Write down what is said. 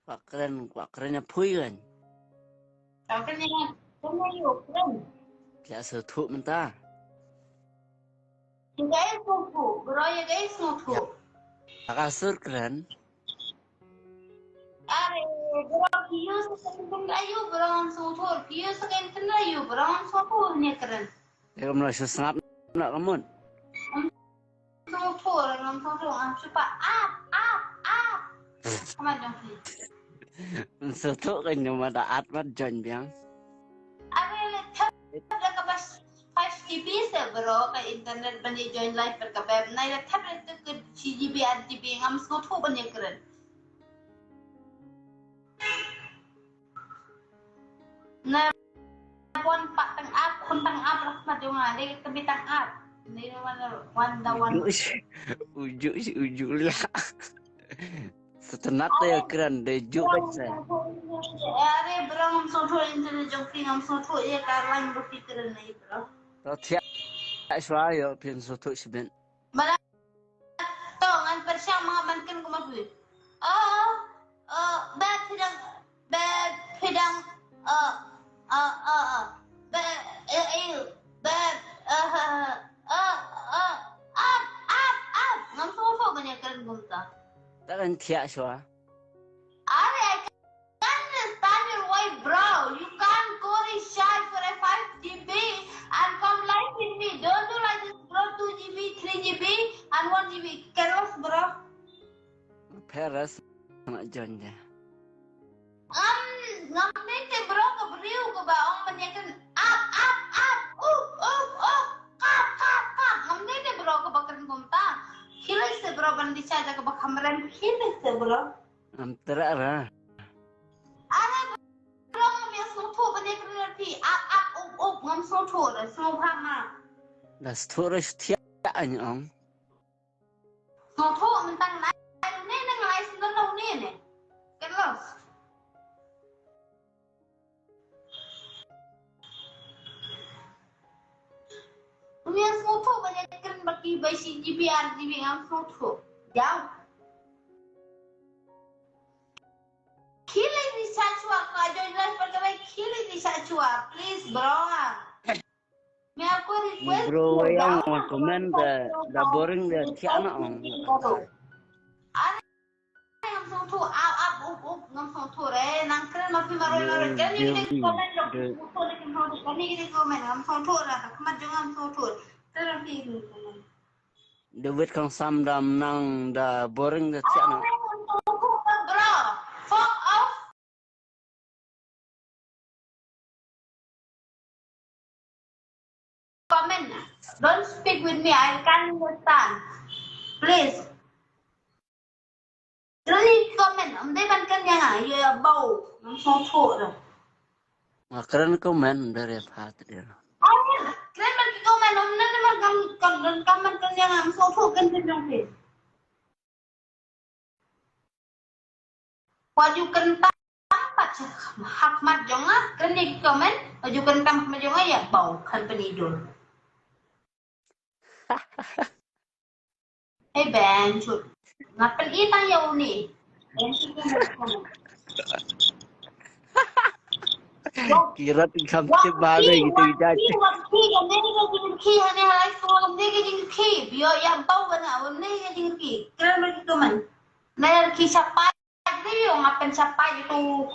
Pak kerennya pui kan. Kau kan yuk keren. Biasa tu mentah. Guys, suku, beroya guys suku. Kasur keren. Are, berang kiyo sekarang ayu berang suku, kiyo sekarang ayu berang suku ni keren. Dia merasa sengat nak kamu. Suku, orang suku, suka up. Kamu dong. Soto kan cuma daat mat jon biang. Are, ada kapas 5 GB bro, ke internet bani join live berkabab. Nai tablet tu ke 3 GB 8 GB ngam suku bani keren. Nah, pun pak tang up, kon tang up rahmat yung nga, di kabi tang up. Hindi naman one. Ujuk lah. Setenat ya keren deju baca. Are berang ngam soto internet jongki ngam soto ya karlang bukti keren na bro. Tahu tiap suara pian soto seben. Malah to ngan persia mga bankan kumagwi. Bad pedang ngam soto banyak keren gumta. Takkan tiap suara. Are I can't understand your white bro. You can't go and shy for a 5 GB and come live with me. Don't do like this bro. 2 GB, 3 GB and 1 GB. Careless bro. Peras nak jon dia. Ngambil bro ke beriu ke baong menyakan up. Kap. Ngambil bro ke bakar gumta. Hilai se bro bandi caja ke bakhamran. Hilai se bro. Antara lah. Are bro ngam soto menyakan nanti up ngam soto dah semua sama. Dah storage tiap anyong. Soto mentang naik ni nang lain senang ni. Kelos. Punya soto banyak keren bagi basi GB RGB ngam soto. Jauh. Kili di sachua kajoin live perkara kili di sachua please bro. May aku request Bro yang mau komen dah boring dah tiap nak ong. Are ngam soto up ngam soto re nang keren mafi maro kan ni komen lo soto lekin soto kan ni komen ngam soto lah kamat jangan soto terus ni komen. Duit kang sam dah menang dah boring dah tiap nak. Bro, fuck off. Comment. Don't speak with me. I can't understand. Please. Really comment. Om day ban kan yang ya bau. Ngam soto dah. Keren komen dari apa dia. Keren bagi komen. Om nanti makan comment kan yang ngam soto kan kan please. Waju kentang pat hak mat jonga kan di komen waju kentang mat jonga ya bau kan penidul. Hey Ben, cut. Ngapain itang yaw ni? Kira tingkam sebagai gitu jadi. Waktu kan ni kan jingki hanya halai semua kan ni kan jingki. Biar yang bau kan awal ni kan jingki. Keren bagi komen. Nayar kisah pa. Ngapain siapa itu